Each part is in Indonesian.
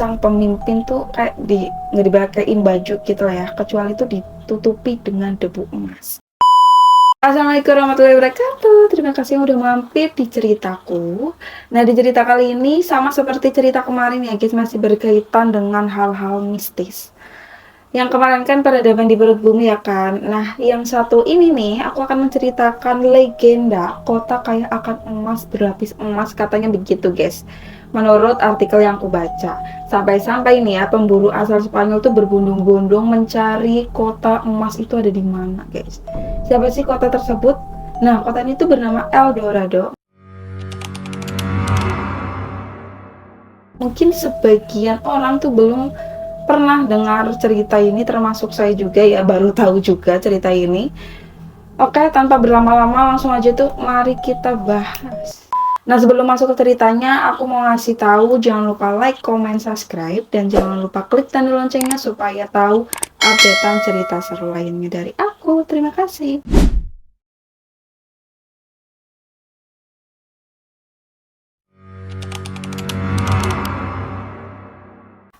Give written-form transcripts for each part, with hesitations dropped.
sang pemimpin tuh kayak nggak dipakein baju gitu lah ya, kecuali itu ditutupi dengan debu emas. Assalamualaikum warahmatullahi wabarakatuh. Terima kasih yang udah mampir di ceritaku. Nah, di cerita kali ini sama seperti cerita kemarin ya guys, masih berkaitan dengan hal-hal mistis. Yang kemarin kan peradaban di perut bumi ya kan. Nah, yang satu ini nih, aku akan menceritakan legenda kota kaya akan emas berlapis emas, katanya begitu guys. Menurut artikel yang aku baca, sampai-sampai nih ya, pemburu asal Spanyol tuh berbondong-bondong mencari kota emas itu ada di mana guys. Siapa sih kota tersebut? Nah, kota ini tuh bernama El Dorado. Mungkin sebagian orang tuh belum pernah dengar cerita ini, termasuk saya juga ya, baru tahu juga cerita ini. Oke, tanpa berlama-lama langsung aja tuh mari kita bahas. Nah, sebelum masuk ke ceritanya, aku mau ngasih tahu jangan lupa like, comment, subscribe, dan jangan lupa klik tanda loncengnya supaya tahu updatean cerita seru lainnya dari aku. Terima kasih.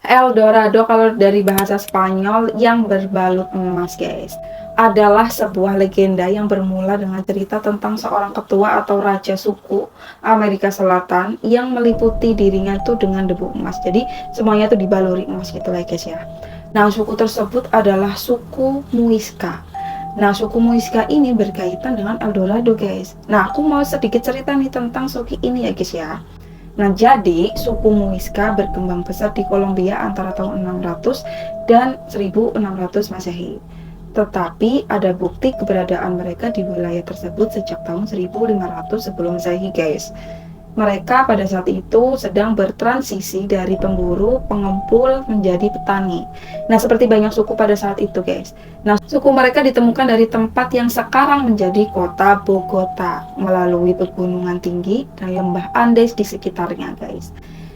El Dorado kalau dari bahasa Spanyol yang berbalut emas guys, adalah sebuah legenda yang bermula dengan cerita tentang seorang ketua atau raja suku Amerika Selatan yang meliputi dirinya tuh dengan debu emas. Jadi semuanya tuh dibaluri emas gitu lah guys ya. Nah, suku tersebut adalah suku Muisca. Nah, suku Muisca ini berkaitan dengan El Dorado guys. Nah, aku mau sedikit cerita nih tentang suku ini ya guys ya. Nah, jadi suku Muisca berkembang pesat di Kolombia antara tahun 600 dan 1600 Masehi. Tetapi ada bukti keberadaan mereka di wilayah tersebut sejak tahun 1500 sebelum Masehi, guys. Mereka pada saat itu sedang bertransisi dari pemburu, pengepul menjadi petani. Nah, seperti banyak suku pada saat itu, guys. Nah, suku mereka ditemukan dari tempat yang sekarang menjadi kota Bogota melalui pegunungan tinggi dan lembah Andes di sekitarnya, guys.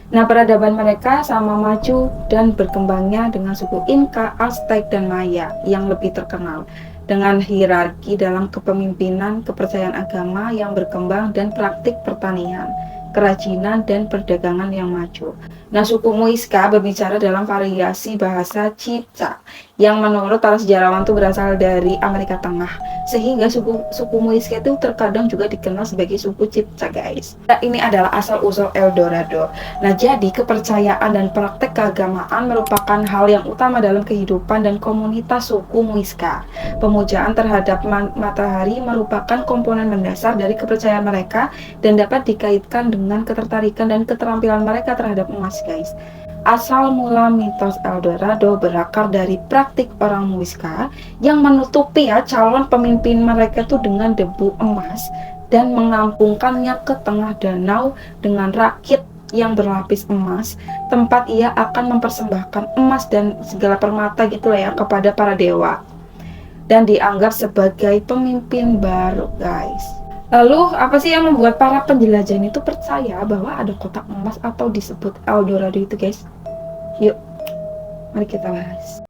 Nah, peradaban mereka sama maju dan berkembangnya dengan suku Inca, Aztec, dan Maya yang lebih terkenal dengan hierarki dalam kepemimpinan, kepercayaan agama yang berkembang, dan praktik pertanian, kerajinan, dan perdagangan yang maju. Nah, suku Muisca berbicara dalam variasi bahasa Chibcha yang menurut para sejarawan itu berasal dari Amerika Tengah, sehingga suku Muisca itu terkadang juga dikenal sebagai suku Chibcha, guys. Nah, ini adalah asal-usul El Dorado. Nah, jadi kepercayaan dan praktek keagamaan merupakan hal yang utama dalam kehidupan dan komunitas suku Muisca. Pemujaan terhadap matahari merupakan komponen mendasar dari kepercayaan mereka dan dapat dikaitkan dengan ketertarikan dan keterampilan mereka terhadap emas, guys. Asal mula mitos El Dorado berakar dari praktik orang Muisca yang menutupi ya calon pemimpin mereka itu dengan debu emas dan mengampungkannya ke tengah danau dengan rakit yang berlapis emas, tempat ia akan mempersembahkan emas dan segala permata gitu lah ya kepada para dewa, dan dianggap sebagai pemimpin baru, guys. Lalu apa sih yang membuat para penjelajah itu percaya bahwa ada kotak emas atau disebut El Dorado itu, guys? Yuk, mari kita bahas.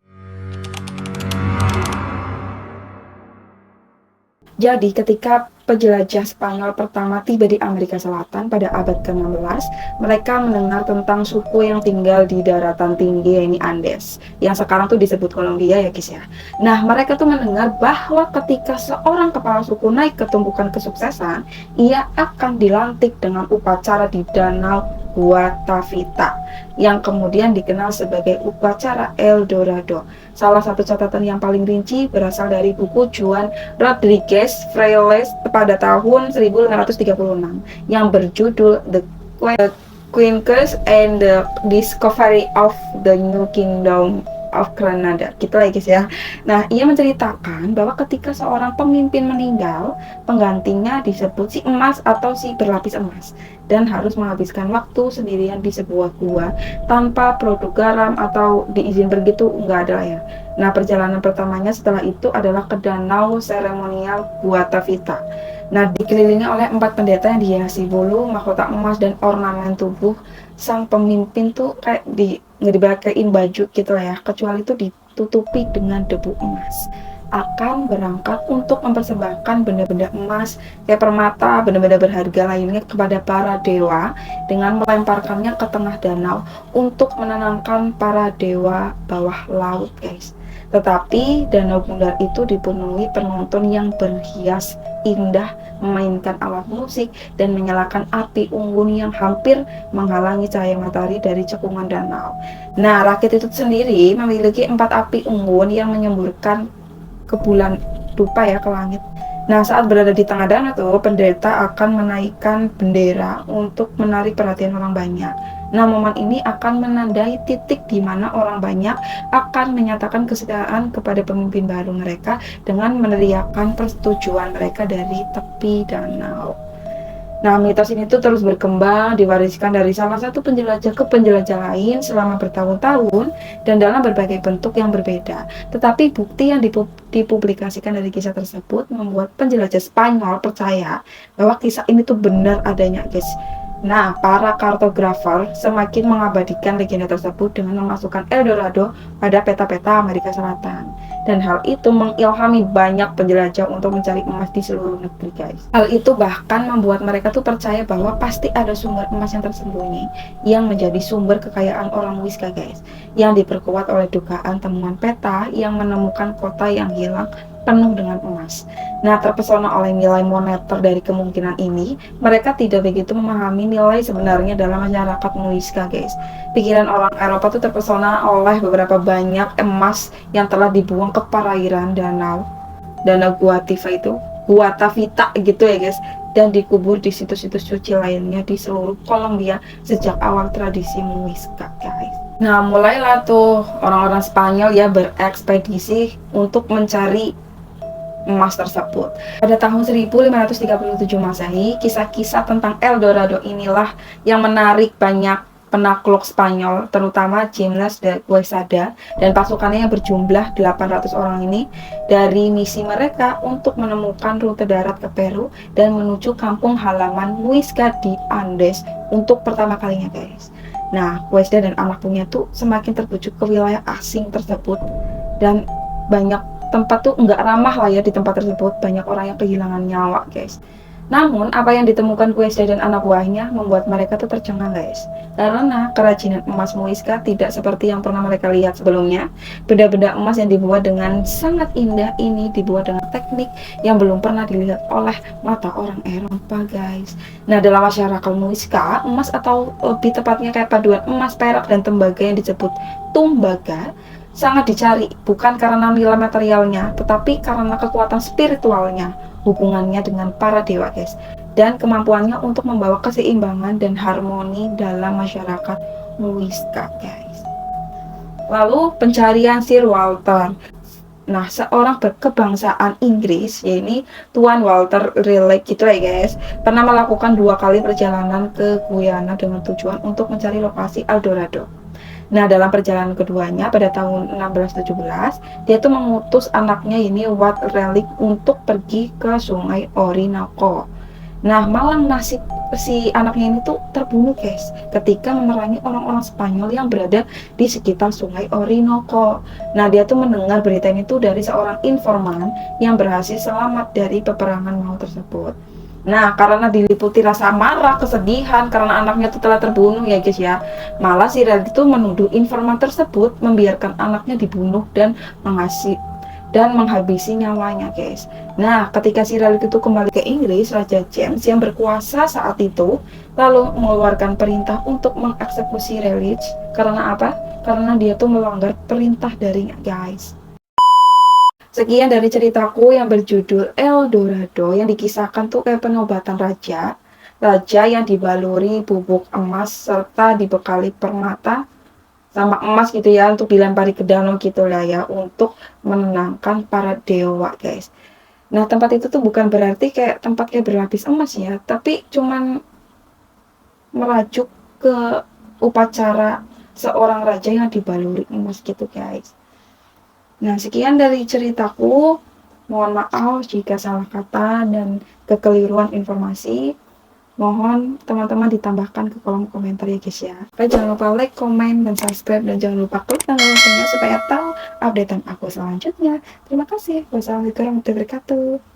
Jadi ketika penjelajah Spanyol pertama tiba di Amerika Selatan pada abad ke-16, mereka mendengar tentang suku yang tinggal di daratan tinggi, yaitu Andes, yang sekarang tuh disebut Kolombia ya guys ya. Nah, mereka tuh mendengar bahwa ketika seorang kepala suku naik ke tumpukan kesuksesan, ia akan dilantik dengan upacara di Danau Guatavita, yang kemudian dikenal sebagai upacara El Dorado. Salah satu catatan yang paling rinci berasal dari buku Juan Rodriguez Frailes pada tahun 1536 yang berjudul The Conquest and the Discovery of the New Kingdom of Granada, gitu lah guys ya. Nah, ia menceritakan bahwa ketika seorang pemimpin meninggal, penggantinya disebut si emas atau si berlapis emas, dan harus menghabiskan waktu sendirian di sebuah gua tanpa produk garam atau diizin begitu, enggak ada ya. Nah, perjalanan pertamanya setelah itu adalah ke danau seremonial Guatavita. Nah, dikelilingi oleh 4 pendeta yang dihiasi bulu, mahkota emas, dan ornamen tubuh sang pemimpin tuh kayak nggak dipakein baju gitu lah ya, kecuali itu ditutupi dengan debu emas. akan berangkat untuk mempersembahkan benda-benda emas kayak permata, benda-benda berharga lainnya kepada para dewa dengan melemparkannya ke tengah danau untuk menenangkan para dewa bawah laut, guys. Tetapi danau bundar itu dipenuhi penonton yang berhias indah, memainkan alat musik dan menyalakan api unggun yang hampir menghalangi cahaya matahari dari cekungan danau. Nah, rakit itu sendiri memiliki 4 api unggun yang menyemburkan ke bulan dupa ya, ke langit. Nah, saat berada di tengah danau tuh, pendeta akan menaikkan bendera untuk menarik perhatian orang banyak. Nah, momen ini akan menandai titik di mana orang banyak akan menyatakan kesetiaan kepada pemimpin baru mereka dengan meneriakkan persetujuan mereka dari tepi danau. Nah, mitos ini tuh terus berkembang, diwariskan dari salah satu penjelajah ke penjelajah lain selama bertahun-tahun dan dalam berbagai bentuk yang berbeda. Tetapi bukti yang dipublikasikan dari kisah tersebut membuat penjelajah Spanyol percaya bahwa kisah ini tuh benar adanya, guys. Nah, para kartografer semakin mengabadikan legenda tersebut dengan memasukkan El Dorado pada peta-peta Amerika Selatan. Dan hal itu mengilhami banyak penjelajah untuk mencari emas di seluruh negeri, guys. Hal itu bahkan membuat mereka tuh percaya bahwa pasti ada sumber emas yang tersembunyi yang menjadi sumber kekayaan orang Muisca, guys. Yang diperkuat oleh dugaan temuan peta yang menemukan kota yang hilang penuh dengan emas. Nah, terpesona oleh nilai moneter dari kemungkinan ini, mereka tidak begitu memahami nilai sebenarnya dalam masyarakat Muisca, guys. Pikiran orang Eropa itu terpesona oleh beberapa banyak emas yang telah dibuang ke perairan danau Guatavita gitu ya, guys, dan dikubur di situs-situs suci lainnya di seluruh Kolombia sejak awal tradisi Muisca, guys. Nah, mulailah tuh orang-orang Spanyol ya berekspedisi untuk mencari emas tersebut. Pada tahun 1537 Masehi, kisah-kisah tentang El Dorado inilah yang menarik banyak penakluk Spanyol, terutama Jimenez de Quesada dan pasukannya yang berjumlah 800 orang ini dari misi mereka untuk menemukan rute darat ke Peru dan menuju kampung halaman Muisca di Andes untuk pertama kalinya, guys. Nah, Quesada dan anak buahnya tuh semakin terbujuk ke wilayah asing tersebut dan banyak tempat tuh nggak ramah lah ya di tempat tersebut, banyak orang yang kehilangan nyawa, guys. Namun apa yang ditemukan Quesada dan anak buahnya membuat mereka tuh tercengang, guys, karena kerajinan emas Muisca tidak seperti yang pernah mereka lihat sebelumnya. Benda-benda emas yang dibuat dengan sangat indah ini dibuat dengan teknik yang belum pernah dilihat oleh mata orang Eropa, guys. Nah, dalam masyarakat Muisca, emas atau lebih tepatnya kayak paduan emas, perak, dan tembaga yang disebut tumbaga sangat dicari, bukan karena nilai materialnya, tetapi karena kekuatan spiritualnya, hubungannya dengan para dewa, guys, dan kemampuannya untuk membawa keseimbangan dan harmoni dalam masyarakat Muisca, guys. Lalu pencarian Sir Walter. Nah, seorang berkebangsaan Inggris, yaitu Tuan Walter Raleigh gitu ya, guys, pernah melakukan 2 kali perjalanan ke Guyana dengan tujuan untuk mencari lokasi El Dorado. Nah, dalam perjalanan keduanya pada tahun 1617, dia tuh mengutus anaknya ini Wat Raleigh untuk pergi ke Sungai Orinoco. Nah, malang nasib si anaknya ini tuh terbunuh, guys, ketika memerangi orang-orang Spanyol yang berada di sekitar Sungai Orinoco. Nah, dia tuh mendengar berita ini tuh dari seorang informan yang berhasil selamat dari peperangan maut tersebut. Nah, karena diliputi rasa marah, kesedihan karena anaknya itu telah terbunuh ya, guys ya. Malah si Raleigh itu menuduh informan tersebut membiarkan anaknya dibunuh dan menghabisi nyawanya, guys. Nah, ketika si Raleigh itu kembali ke Inggris, Raja James yang berkuasa saat itu lalu mengeluarkan perintah untuk mengeksekusi Raleigh. Karena apa? Karena dia tuh melanggar perintah darinya, guys. Sekian dari ceritaku yang berjudul El Dorado, yang dikisahkan tuh kayak penobatan raja yang dibaluri bubuk emas serta dibekali permata sama emas gitu ya, untuk dilempari ke danau gitu lah ya, untuk menenangkan para dewa, guys. Nah, tempat itu tuh bukan berarti kayak tempat kayak berlapis emas ya, tapi cuman merajuk ke upacara seorang raja yang dibaluri emas gitu, guys. Nah, sekian dari ceritaku. Mohon maaf jika salah kata dan kekeliruan informasi. Mohon teman-teman ditambahkan ke kolom komentar ya guys ya. Oke, jangan lupa like, komen, dan subscribe, dan jangan lupa klik tanda loncengnya supaya tahu updatean aku selanjutnya. Terima kasih. Wassalamualaikum warahmatullahi wabarakatuh.